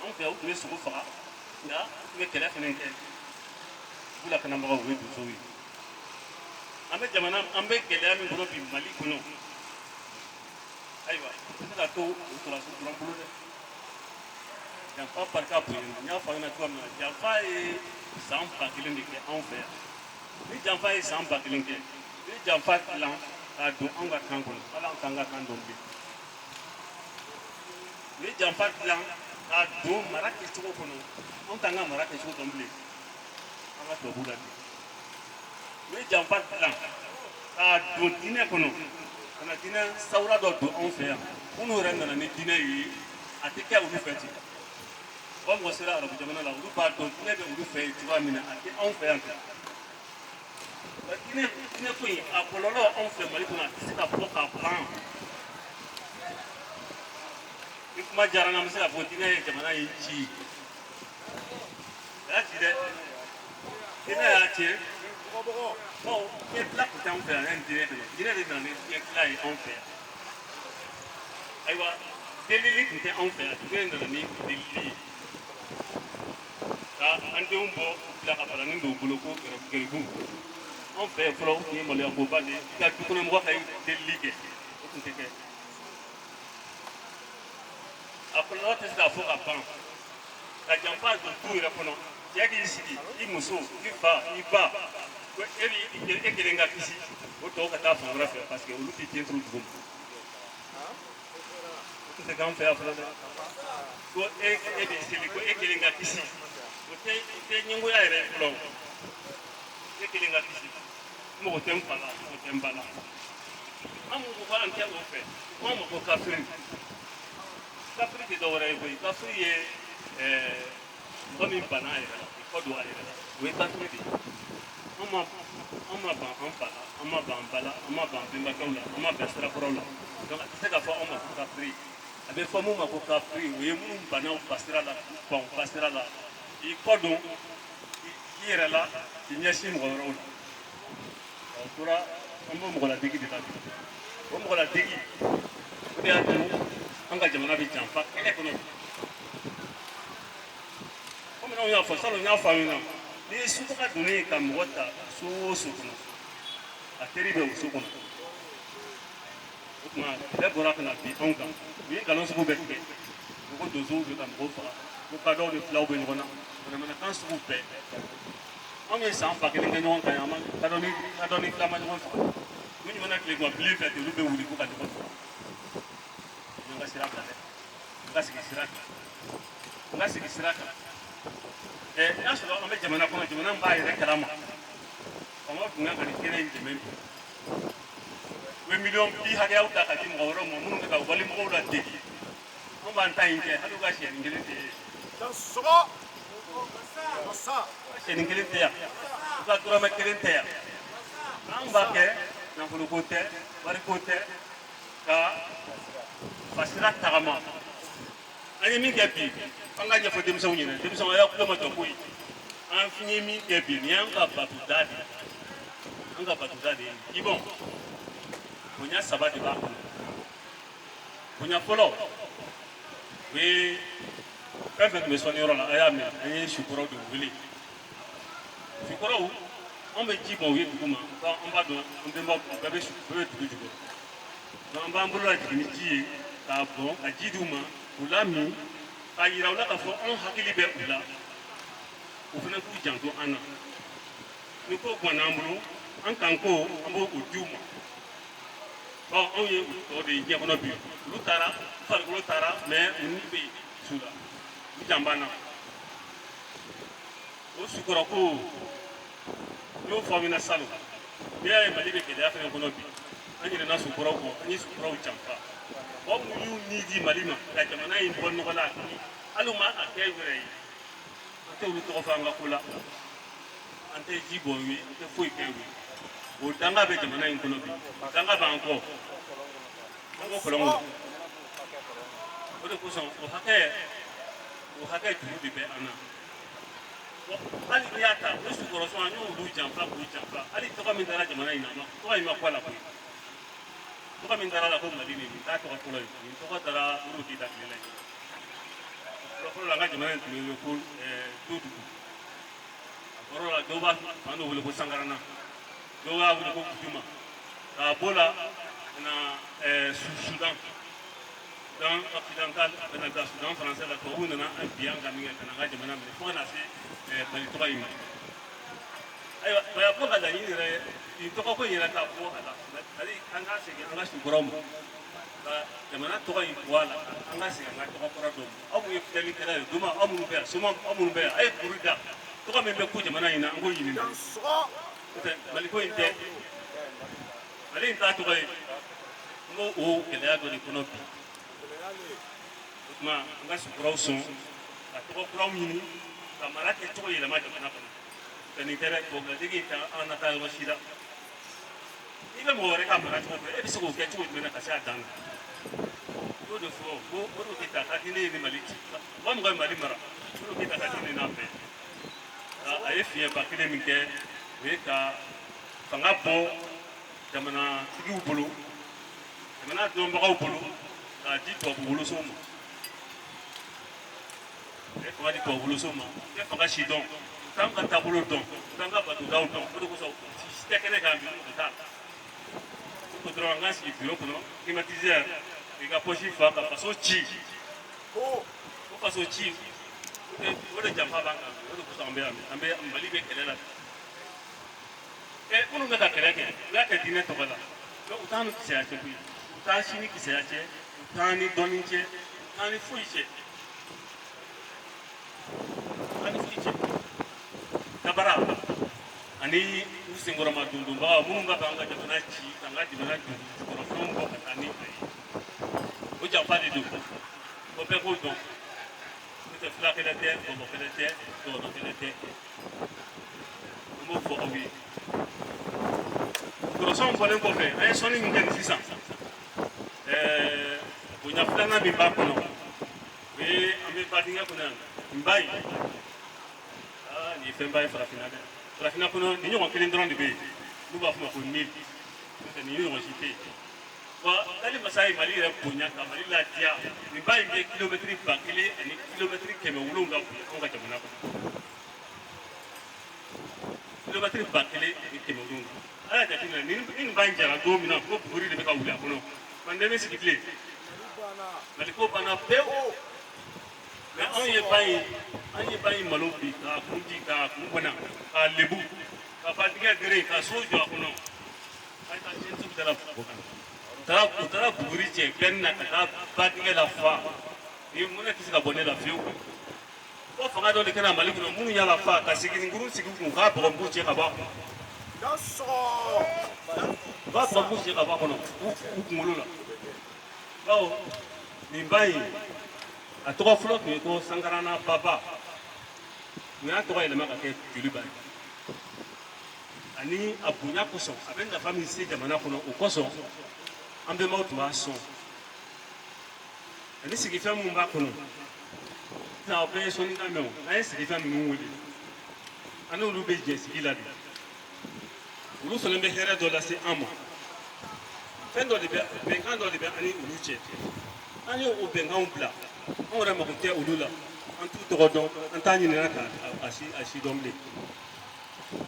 anw fɛ u tun bɛ sogo faga nka u bɛ kɛlɛ fana kɛ u la kanabagaw o ye donsow ye an bɛ gɛlɛya min kɔnɔ bi mali kɔnɔ ayiwa u tɛ se ka to o sɔrɔsiw dɔrɔn bolo dɛ janfa barika bonyana n y'a fɔ aw ɲɛna cogoya min na janfa ye san 1000 de kɛ anw fɛ yan ni janfa ye san 1000 kɛ ni janfa dilan k'a don anw ka kan kɔnɔ hali an t'an ka kan dɔn bilen ni janfa dilan k'a don mara kɛcogo kɔnɔ anw t'an ka mara kɛcogo dɔn bilen an ka tubabuw la bi ni janfa dilan k'a don diinɛ kɔnɔ ka na diinɛ sawura dɔ don anw fɛ yan minnu yɛrɛ nana ni diinɛ ye a tɛ kɛ olu fɛ ten o mɔgɔ sera arabu jamana la olu b'a dɔn diinɛ bɛ olu fɛ yen cogoya min na a tɛ anw fɛ yan ten diinɛ ko in a kɔlɔlɔ anw fɛ mali kɔnɔ a tɛ se ka fɔ ka ban ni kuma diyara n na an bɛ se ka fɔ diinɛ ye jamana in ci a y'a ci dɛ diinɛ y'a tiɲɛ bon ɲɛtila tun tɛ anw fɛ yan diinɛ de diinɛ de nana ni ɲɛtila ye anw fɛ yan ayiwa delili tun tɛ anw fɛ yan diinɛ nana ni delili ye ka an denw bɔ bila ka fara ni dɔw bolo ko garibu anw fɛ fɔlɔ o tun ye maloyakoba de ye i ka dukɔnɔmɔgɔ ka delili kɛ o tun tɛ kɛ a kɔlɔlɔ tɛ se k'a fɔ ka ban ka janfa don du yɛrɛ kɔnɔ cɛ k'i sigi i muso i fa i ba ko e kelen ka kisi o tɔw ka taa fan wɛrɛ fɛ parce que olu tɛ den turu dugu ma o tun tɛ k'an fɛ yan fɔlɔ dɛ ko e bɛ seli ko e kelen ka kisi o tɛ ɲɛngoya yɛrɛ fɔlɔ e kelen ka kisi mɔgɔ tɛ n fa la mɔgɔ tɛ n ba la an ko ko an tɛ o fɛ ko an ma ko kafiri kafiri tɛ dɔwɛrɛ ye koyi kafiri ye mɔgɔ min banna a yɛrɛ la kɔ don a yɛrɛ la o ye kafiri de ye an ma ban an fa la an ma ban an ba la an ma ban bɛnbakɛw la an ma bɛn sirakɔrɔw la donc a tɛ se ka fɔ anw ma ko kafiri a bɛ fɔ mun ma ko kafiri o ye minnu banna u fa sira la k'u ban u fa sira la k'i kɔ don i yɛrɛ la k'i ɲɛsin mɔgɔ wɛrɛw la o tora an b'o mɔgɔladegi de la bi o mɔgɔladegi o de y'a to an ka jamana bɛ janfa kɛlɛ kɔnɔ komi anw y'a fɔ salon n y'a fɔ aw ɲɛna n'i ye subaga donnen ye ka mɔgɔ ta so o so kɔnɔ a teri bɛ o so kɔnɔ o tuma kɛlɛ bɔra ka na bin anw kan u ye nkalon sugu bɛɛ tigɛ u ko donsow bɛ ka mɔgɔw faga ko kadɔw ni filaw bɛ ɲɔgɔn na jamanakan sugu bɛɛ anw ye san 1000 kɛ ɲɔgɔn kan yan kadɔ ni fila ma ɲɔgɔn faga u ɲɔgɔnna tile kɔnɔ bilen fɛ olu bɛ wuli ko ka ɲɔgɔn faga n ka sira bila dɛ n ka sigi sira kan n ka sigi sira kan n'a sɔrɔ an bɛ jamana kɔnɔ jamana min b'a yɛrɛ kalama faamaw tun kan ka nin kɛnɛ in dɛmɛ bi u bɛ miliyɔn 50 hakɛyaw ta ka di mɔgɔ wɛrɛw ma minnu bɛ ka walimɔgɔw ladegi anw b'an ta in kɛ hali u ka siyɛnin kelen tɛ ye siyɛnin kelen tɛ yan u ka dɔrɔmɛ kelen tɛ yan anw b'a kɛ nafoloko tɛ wariko tɛ ka fasira tagama an ye min kɛ bi an ka ɲɛfɔ denmisɛnw ɲɛna denmisɛnw a y'a kulo ma jɔ koyi an ye min kɛ bi nin y'an ka batuda de ye an ka batuda de ye i bɔn bonya 3 de b'a kɔnɔ bonya fɔlɔ o ye fɛn fɛn tun bɛ sɔnniyɔrɔ la a y'a mɛn an ye sukɔrɔw de wele sukɔrɔw anw bɛ ji bɔn u ye dugu ma an b'a dɔn an bɛnbaw bɛɛ bɛ dugu jukɔrɔ donc an b'an bolo lajigin ni ji ye k'a bɔn ka ji d'u ma u la min k'a yira u la k'a fɔ anw hakili bɛ u la u fana k'u janto an na ni ko ganna an bolo an kan ko an b'o di u ma bon anw ye tɔ de ye diɲɛ kɔnɔ bi olu taara u farikolo taara mais u ni bɛ su la u jan b'an na o sukɔrɔ ko n y'o fɔ aw ɲɛna salon n'i y'a ye mali bɛ gɛlɛya fɛnɛ kɔnɔ bi an ɲinɛna sukɔrɔw kɔ an ye sukɔrɔw janfa mɔgɔ minnu y'u ni di mali ma ka jamana in bɔ nɔgɔ la hali u ma a kɛ u yɛrɛ ye an tɛ olu tɔgɔ fɔ an ka ko la an tɛ ji bɔ u ye an tɛ foyi kɛ u ye o danga bɛ jamana in kɔnɔ bi danga b'an kɔ an ko kɔlɔn kɔnɔ o de kosɔn o hakɛ juru de bɛ an na hali n'i y'a ta o sukɔrɔsɔn an y'olu janfa k'u janfa hali tɔgɔ min dara jamana in na tɔgɔ in ma fɔ a la koyi tɔgɔ min dara la ko mali nin t'a tɔgɔ fɔlɔ ye nin tɔgɔ dara olu tɛ da tile la ye fɔlɔ la ka jamana tun bɛ ko Todugu a kɔrɔ la dɔw b'a fan dɔ wele ko Sangarana dɔw b'a wele ko Kutuma k'a b'o la ka na Sudan occidental ka na taa Sudan français la tubabuw nana a bi an kan min kɛ ka na an ka jamana minɛ fo ka na se Mali tɔgɔ in ma ayiwa Bayako ka laɲini yɛrɛ nin tɔgɔ ko in yɛrɛ ka bɔ a la hali an ka segin an ka sukɔrɔw ma ka jamana tɔgɔ in bɔ a la an ka segin an ka tɔgɔ kɔrɔ dɔw ma aw minnu ye filɛlikɛla ye duma aw minnu bɛ yan soma aw minnu bɛ yan a ye kuru da tɔgɔ min bɛ ko jamana in na an k'o ɲini n'o tɛ Mali ko in tɛ Mali in t'a tɔgɔ ye n ko o gɛlɛya dɔ de kɔnɔ bi o tuma an ka sukɔrɔw sɔn ka tɔgɔ kuraw ɲini ka mara kɛcogo yɛlɛma jamana kɔnɔ nin tɛ dɛ bɔgɔtigi ta an na taa yɔrɔ si la n'i bɛ mɔgɔ wɛrɛ ka mara cogo fɛ e bɛ se k'o kɛ cogo jumɛn na ka se a dan na y'o de fɔ ko Modibo Keyita ka di ne ye ni Mali ci wa mɔgɔ ye Mali mara Modibo Keyita ka di ne n'a bɛɛ a ye fiɲɛba kelen min kɛ o ye ka fanga bɔ jamanatigiw bolo jamana dɔnbagaw bolo k'a di tubabu wolosow ma a ye fanga di tubabu wolosow ma u ye fanga si dɔn t'an ka taabolo dɔn t'an ka batodaw dɔn o de kosɔn si tɛ kɛnɛ kan bi o t'a la o dɔrɔn an k'an sigi bureau kɔnɔ climatiseur k'i ka poche fa ka faso ci o faso ci o de janfa b'an kan o de kosɔn an bɛ Mali bɛ kɛlɛ la minnu bɛ ka kɛlɛ kɛ u y'a kɛ diinɛ tɔgɔ la u t'an ni kisɛya cɛ koyi u t'an si ni kisɛya cɛ u t'an ni dɔnni cɛ u t'an ni foyi cɛ Kabara ani u senkɔrɔma dundunbaga minnu b'a fɛ an ka jamana ci k'an ka jamana jukɔrɔfɛnw bɔ ka taa ni a ye o janfa de don o bɛɛ k'o dɔn n'o tɛ fila kɛlɛ tɛ bɔbɔ kɛlɛ tɛ dɔgɔnɔ kɛlɛ tɛ an b'o fɔ aw ye kɔrɔsɔnw bɔlen kɔfɛ an ye sɔnni min kɛ nin sisan bonya filanan min b'a kɔnɔ o ye an bɛ ba dingɛ kɔnɔ yan nin ba in nin ye fɛnba ye farafinna dɛ farafinna kɔnɔ nin ɲɔgɔn kelen dɔrɔn de bɛ yen n'u b'a fɔ ma ko Nil n'o tɛ nin ɲɔgɔn si tɛ yen wa hali masa ye Mali yɛrɛ bonya ka Mali ladiya nin ba in bɛ kilomɛtiri 1000 ani kilomɛtiri 700 bonya anw ka jamana kɔnɔ kilomɛtiri 1000 ani 700 a y'a jateminɛ ni nin ba in jara don min na ko buguri de bɛ ka wuli a kɔnɔ manden bɛ sigi tile Mali ko banna pewu mais anw ye ba in malo bi k'a kun ji k'a kun bɔnna k'a lebu ka ba dingɛ gere ka so jɔ a kɔnɔ a taa cɛntigiw taara u taara buguri cɛ bɛnni na ka taa ba dingɛ la fa ni mun ne tɛ se ka bɔ ne la fiyewu ko fanga dɔ de kɛra Mali kɔnɔ minnu y'a la fa ka sigininkurun sigi u kun k'a bɔgɔmugu cɛ ka bɔ a kɔnɔ k'a bɔgɔmugu cɛ ka bɔ a kɔnɔ u kunkolo la bawo nin ba in a tɔgɔ fɔlɔ tun ye ko Sangarana Baba u y'a tɔgɔ yɛlɛma ka kɛ Joliba ye ani a bonya kosɔn a bɛ nafa min se jamana kɔnɔ o kosɔn an bɛnbaw tun b'a sɔn ani sigifɛn minnu b'a kɔnɔ sisan aw bɛɛ ye sɔnni kan mɛn o an ye sigifɛn ninnu wele an n'olu bɛ jɛ sigi la de olu fana bɛ hɛrɛ dɔ lase an ma fɛn dɔ de bɛ bɛnkan dɔ de bɛ an ni olu cɛ an ye o bɛnkanw bila anw yɛrɛ mago tɛ olu la an t'u tɔgɔ dɔn an t'a ɲininka k'a si dɔn bilen